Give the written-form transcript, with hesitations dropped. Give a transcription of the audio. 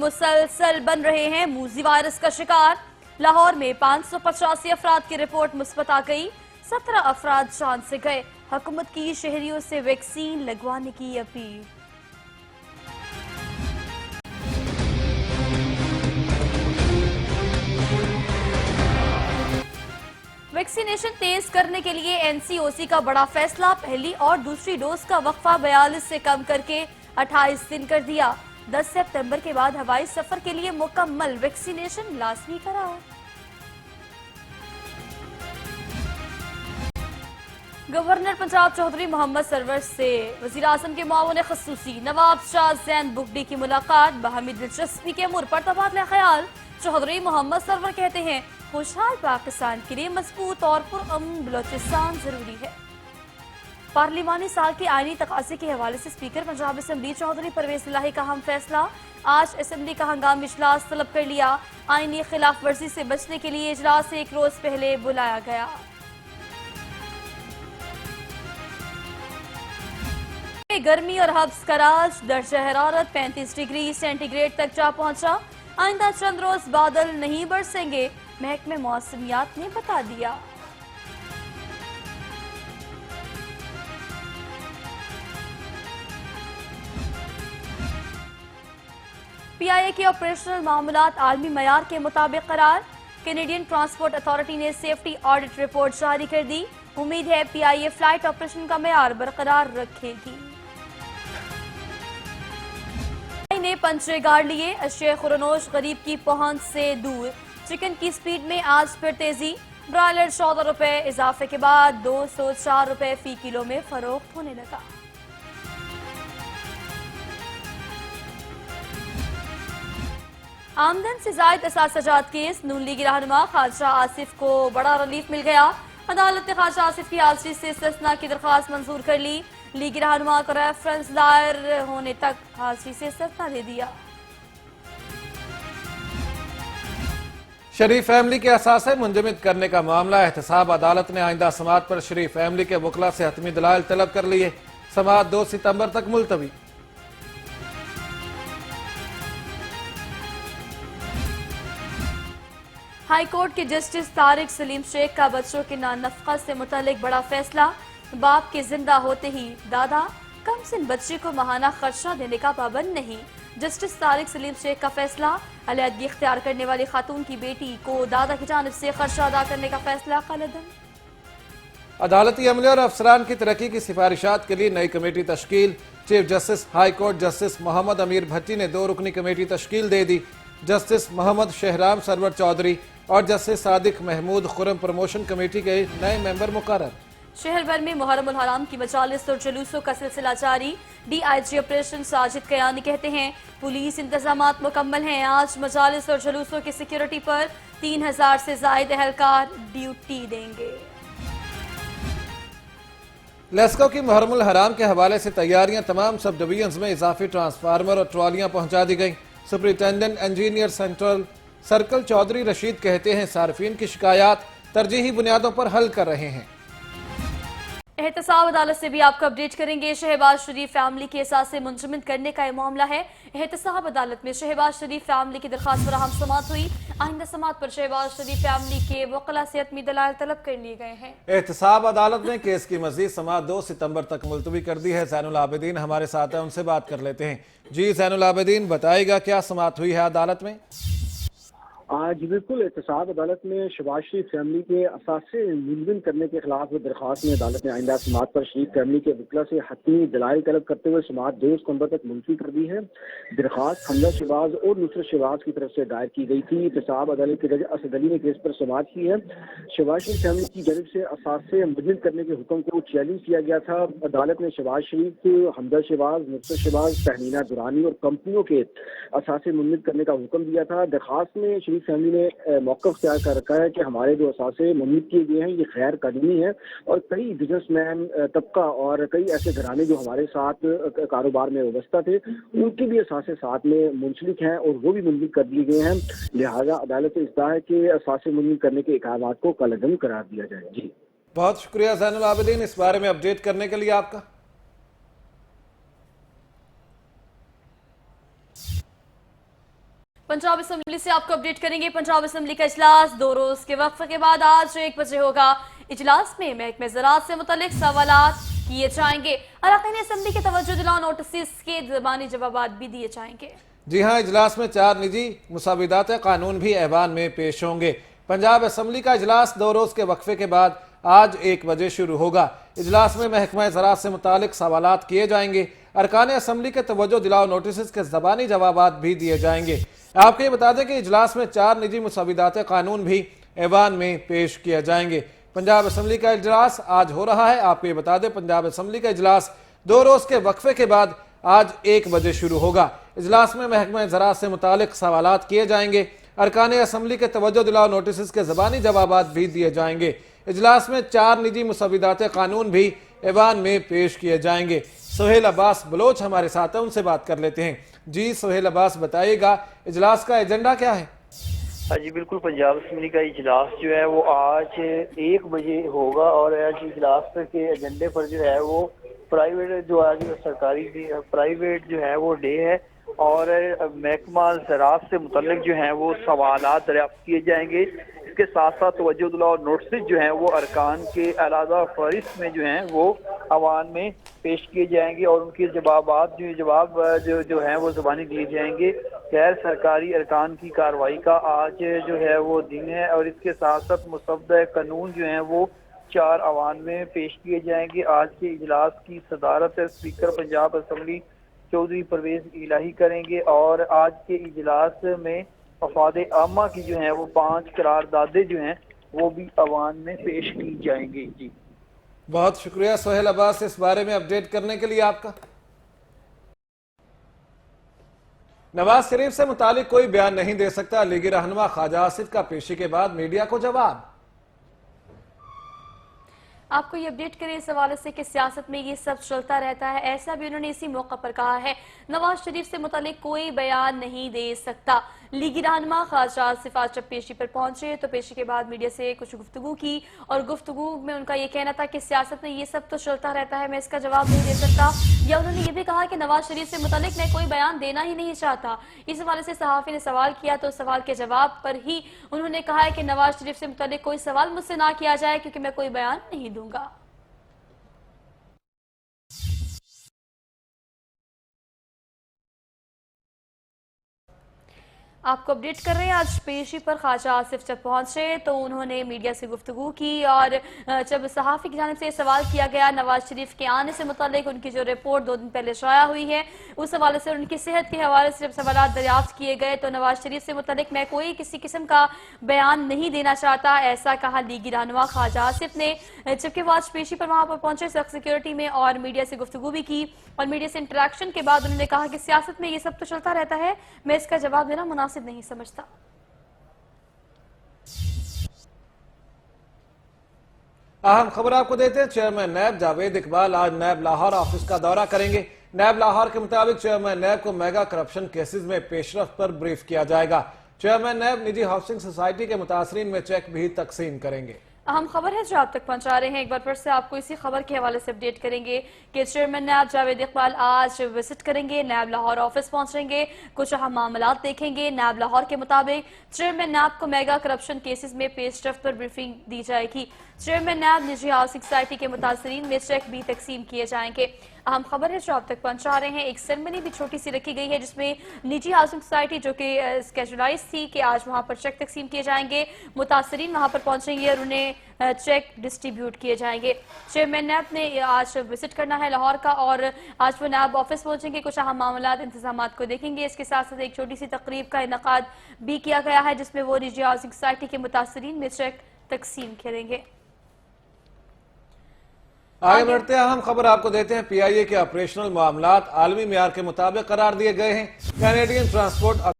मुसलसल बन रहे हैं मूजी वायरस का शिकार। लाहौर में 585 अफराद की रिपोर्ट मुस्बत आ गई, 17 अफराद जान से गए। हुकूमत की शहरियों से वैक्सीन लगवाने की अपील। वैक्सीनेशन तेज करने के लिए एनसीओसी का बड़ा फैसला, पहली और दूसरी डोज का वक्फा 42 से कम करके 28 दिन कर दिया। 10 सितंबर के बाद हवाई सफर के लिए मुकम्मल वैक्सीनेशन लाजमी करार। गवर्नर पंजाब चौधरी मोहम्मद सरवर से वजीर आजम के मुआविन खसूसी नवाब शाह जैन बुगडी की मुलाकात, बाहमी दिलचस्पी के अमूर पर तबादला ख्याल। चौधरी मोहम्मद सरवर कहते हैं, खुशहाल पाकिस्तान के लिए मजबूत और पुरअमन बलोचिस्तान जरूरी है। पार्लिमानी साल के आईनी तकाजे के हवाले से स्पीकर पंजाब असम्बली चौधरी परवेज इलाही का अहम फैसला, आज असम्बली का हंगामी इजलास तलब कर लिया। आईनी खिलाफ वर्जी से बचने के लिए इजलास एक रोज पहले बुलाया गया। गर्मी और हब्स का राज, दर्जा हरारत 35 डिग्री सेंटीग्रेड तक जा पहुंचा। आइंदा चंद रोज बादल नहीं बरसेंगे, महकमे मौसमियात ने बता दिया। पीआईए के ऑपरेशनल मामलात आलमी मयार के मुताबिक करार। कैनेडियन ट्रांसपोर्ट अथॉरिटी ने सेफ्टी ऑडिट रिपोर्ट जारी कर दी। उम्मीद है पीआईए फ्लाइट ऑपरेशन का मयार बरकरार रखेगी। ने पंचे गाड़ लिए, अशिया खुरनोश गरीब की पहुंच से दूर। चिकन की स्पीड में आज फिर तेजी, ब्रायलर 14 रुपए इजाफे के बाद 204 रुपए फी किलो में फरोख्त होने लगा। आमदन से जायद असासजात केस, नून लीगी रहनुमा ख्वाजा आसिफ को बड़ा रिलीफ मिल गया। अदालत ने ख्वाजा आसिफ की हाजिरी से इस्तिस्ना की दरख्वास्त मंजूर कर ली। लीगी रहनुमा को रेफरेंस दायर होने तक हाजिरी से इस्तिस्ना दे दिया। शरीफ फैमिली के असासे मुंजमद करने का मामला, एहतसाब अदालत ने आइंदा समात पर शरीफ फैमिली के वकला से हतमी दलाइल तलब कर लिए। समात 2 सितंबर तक मुलतवी। हाई कोर्ट के जस्टिस तारिक सलीम शेख का बच्चों के नानफका से मुतालिक बड़ा फैसला, बाप के जिंदा होते ही दादा कम सिन बच्चे को माहाना खर्चा देने का पाबंद नहीं। जस्टिस तारिक सलीम शेख का फैसला, अलहदगी इख्तियार करने वाली खातून की बेटी को दादा की जानिब से खर्चा अदा करने का फैसला कलअदम। अदालती अमले और अफसरान की तरक्की की सिफारिशात के लिए नई कमेटी तश्कील। Chief justice high court justice Mohammad Amir Bhatti ने 2 रुकनी कमेटी तश्कील दे दी। जस्टिस मोहम्मद शहराम सरवर चौधरी और justice Sadiq Mahmood Khurram promotion committee के नए मेंबर मुकर्रर। शहर भर में मुहर्रम उल हराम की मजालिस और जुलूसों का सिलसिला जारी। डीआईजी ऑपरेशन साजिद कयानी कहते हैं, पुलिस इंतजामात मुकम्मल हैं। आज मजालिस और जुलूसों की सिक्योरिटी पर 3000 से जायद एहलकार ड्यूटी देंगे। लेस्को की मुहर्रम उल हराम के हवाले से तैयारियां, तमाम सब डिवीजन्स में इजाफी ट्रांसफार्मर और ट्रॉलियां पहुंचा दी गई। Superintendent engineer central circle Chaudhry Rashid कहते हैं, सार्फिन की शिकायत तरजीही बुनियादों पर हल कर रहे हैं। एहतसाब अदालत से भी आपको अपडेट करेंगे। शहबाज शरीफ फैमिली के एहसासे मुंजमद करने का यह मामला है। एहतसाब अदालत में शहबाज शरीफ फैमिली की दरख्वास्त पर अहम समात हुई। आइंदा समात पर शहबाज शरीफ फैमिली के वकला से हतमी दलाइल तलब कर लिए गए हैं। एहतसाब अदालत ने केस की मजीद समात 2 सितंबर तक मुलतवी कर दी है। ज़ैनुल आबिदीन हमारे साथ हैं, उनसे बात कर लेते हैं। जी ज़ैनुल आबिदीन, बताइएगा क्या समात हुई है अदालत में? आज बिल्कुल एहतसाब अदालत में शहबाज शरीफ फैमिली के असासे मुलजिम करने के खिलाफ दरख्वास्त में अदालत ने आइंदा समात पर शरीफ फैमिली के वकला से हतमी दलाइल तलब करते हुए समात 2 सितंबर तक मुलतवी कर दी है। दरख्वास्त हमजा शहबाज और नुसरत शहबाज की तरफ से दायर की गई थी। एहतसाब अदालत के जज असद अली ने केस पर समात की है। शहबाज शरीफ फैमिली की जानब से असासे मुलजिम करने के हुक्म को चैलेंज किया गया था। अदालत ने शहबाज शरीफ, हमजा शहबाज, नुसरत शहबाज, तहमीना दुरानी और कंपनियों के असासे मुलजिम करने का हुक्म दिया था। दरख्वास्त में शरीफ फैमिली ने मौक़िफ़ इख्तियार कर रखा है कि हमारे जो असासे मुनद किए गए हैं ये गैर कानूनी है और कई बिजनेसमैन तबका और कई ऐसे घराने जो हमारे साथ कारोबार में वाबस्ता थे उनके भी असासे साथ में मुंसलिक हैं और वो भी मुलजिम कर दिए गए हैं। लिहाजा अदालत से इस्ता है कि असासे मुलजिम करने के इक़ाबात को कलअदम करार दिया जाए। जी बहुत शुक्रिया ज़ैनुल आबिदीन इस बारे में अपडेट करने के लिए आपका। पंजाब असम्बली से आपको अपडेट करेंगे। पंजाब असम्बली का इजलास 2 रोज के वक्फे के बाद आज 1 बजे होगा। इजलास में महकमे ज़राअत से मुतल्लिक सवालात किए जाएंगे। अरकान असम्बली के तवज्जो दिलाओ नोटिस के ज़बानी जवाबात भी दिए जाएंगे। जी हां, इजलास में 4 निजी मुसाविदात कानून भी ऐवान में पेश होंगे। पंजाब असम्बली का इजलास 2 रोज के वक्फे के बाद आज 1 बजे शुरू होगा। इजलास में महकमा ज़राअत से मुतालिक सवालात किए जाएंगे। अरकान असम्बली के तवज्जो दिलाओ नोटिस के ज़बानी जवाबात भी दिए जाएंगे। आपको ये बता दें कि इजलास में 4 निजी मुसाविदात कानून भी ऐवान में पेश किए जाएंगे। पंजाब असम्बली का इजलास आज हो रहा है। आपको ये बता दें पंजाब असम्बली का इजलास 2 रोज के वक्फे के बाद आज 1 बजे शुरू होगा। इजलास में महकमा ज़राअत से मुतालिक सवालात किए जाएंगे। अरकान असम्बली के तवज्जो दिलाओ नोटिस के ज़बानी जवाबात भी दिए जाएंगे। इजलास में 4 निजी मुसाविदात कानून भी ऐवान में पेश किए जाएंगे। सोहेल अब्बास बलोच हमारे साथ हैं, उनसे बात कर लेते हैं। जी सोहेल अब्बास, बताइएगा इजलास का एजेंडा क्या है? हाँ जी बिल्कुल, पंजाब असम्बली का इजलास जो है वो आज 1 बजे होगा और आज इजलास के एजेंडे पर जो है वो प्राइवेट जो आज सरकारी प्राइवेट जो है वो डे है और महकमा ज़राअत से मुतल्लिक जो है वो सवालात दरियाफ्त किए जाएंगे। इसके साथ साथ तवज्जो दिलाओ नोटिस जो है वो अरकान के अलहदा फहरिस्त में जो है वो अवान में पेश किए जाएंगे और उनके जवाब जो है वो ज़बानी दिए जाएंगे। गैर सरकारी अरकान की कार्रवाई का आज जो है वो दिन है और इसके साथ साथ मुसव्वदा कानून जो है वो 4 अवान में पेश किए जाएंगे। आज के इजलास की सदारत स्पीकर पंजाब असम्बली चौधरी परवेज इलाही करेंगे और आज के इजलास में वफाद आमा की जो है वो 5 करारदादे जो हैं वो भी अवान में पेश की जाएंगी। जी बहुत शुक्रिया सोहेल अब्बास इस बारे में अपडेट करने के लिए आपका। नवाज शरीफ से मुतालिक कोई बयान नहीं दे सकता, लीगी रहनुमा ख्वाजा आसिफ का पेशी के बाद मीडिया को जवाब। आपको ये अपडेट करें इस हवाले से कि सियासत में ये सब चलता रहता है, ऐसा भी उन्होंने इसी मौका पर कहा है। नवाज शरीफ से मुतालिक कोई बयान नहीं दे सकता। लीगी रहनुमा ख्वाजा आसिफ आज जब पेशी पर पहुंचे तो पेशी के बाद मीडिया से कुछ गुफ्तगू की और गुफ्तगू में उनका ये कहना था कि सियासत में ये सब तो चलता रहता है, मैं इसका जवाब नहीं दे सकता। या उन्होंने ये भी कहा कि नवाज शरीफ से मुतालिक मैं कोई बयान देना ही नहीं चाहता। इस हवाले से सहाफ़ी ने सवाल किया तो सवाल के जवाब पर ही उन्होंने कहा है कि नवाज शरीफ से मुतालिक कोई सवाल मुझसे ना किया जाए क्योंकि मैं कोई बयान नहीं दूंगा। आपको अपडेट कर रहे हैं, आज पेशी पर ख्वाजा आसिफ जब पहुंचे तो उन्होंने मीडिया से गुफ्तगू की और जब सहाफ़ी की जानिब से सवाल किया गया नवाज शरीफ के आने से मुतालिक उनकी जो रिपोर्ट 2 दिन पहले शाया हुई है उस हवाले से उनकी सेहत के हवाले से जब सवाल दरियाफ्त किए गए तो नवाज शरीफ से मुतालिक मैं कोई किसी किस्म का बयान नहीं देना चाहता, ऐसा कहा लीगी रहनुमा ख्वाजा आसिफ ने। जबकि वो आज पेशी पर वहां पर पहुंचे सख्त सिक्योरिटी में और मीडिया से गुफ्तगू भी की और मीडिया से इंटरेक्शन के बाद उन्होंने कहा कि सियासत में ये सब तो चलता रहता है, मैं इसका जवाब देना मुनासिब नहीं समझता। अहम खबर आपको देते हैं, चेयरमैन नैब जावेद इकबाल आज नैब लाहौर ऑफिस का दौरा करेंगे। नैब लाहौर के मुताबिक चेयरमैन नैब को मेगा करप्शन केसेस में पेशरफ पर ब्रीफ किया जाएगा। चेयरमैन नैब निजी हाउसिंग सोसाइटी के मुतासरीन में चेक भी तकसीम करेंगे। अहम खबर है जो आप तक पहुंचा रहे हैं, एक बार फिर से आपको इसी खबर के हवाले से अपडेट करेंगे कि चेयरमैन नैब जावेद इकबाल आज विजिट करेंगे, नैब लाहौर ऑफिस पहुंचेंगे, कुछ अहम मामलात देखेंगे। नैब लाहौर के मुताबिक चेयरमैन नैब को मेगा करप्शन केसेस में पेशरफ पर ब्रीफिंग दी जाएगी। चेयरमैन नैब निजी हाउसिंग सोसाइटी के मुतासरीन में चेक भी तकसीम किए जाएंगे। अहम खबर है जो आप तक पहुंचा रहे हैं, एक सेरेमनी भी छोटी सी रखी गई है जिसमें निजी हाउसिंग सोसाइटी जो कि स्केजुलाइज थी कि आज वहां पर चेक तकसीम किए जाएंगे, मुतासरीन वहां पर पहुंचेंगे और उन्हें चेक डिस्ट्रीब्यूट किए जाएंगे। चेयरमैन नैब ने आज विजिट करना है लाहौर का और आज वो नैब ऑफिस पहुंचेंगे, कुछ अहम मामलात इंतजामात को देखेंगे। इसके साथ साथ एक छोटी सी तकरीब का इनकाद भी किया गया है जिसमें वो निजी हाउसिंग सोसाइटी के मुतासरीन में चेक तकसीम करेंगे। आगे बढ़ते हैं, अहम खबर आपको देते हैं, PIA के ऑपरेशनल मामलात आलमी मियार के मुताबिक करार दिए गए हैं। Canadian transport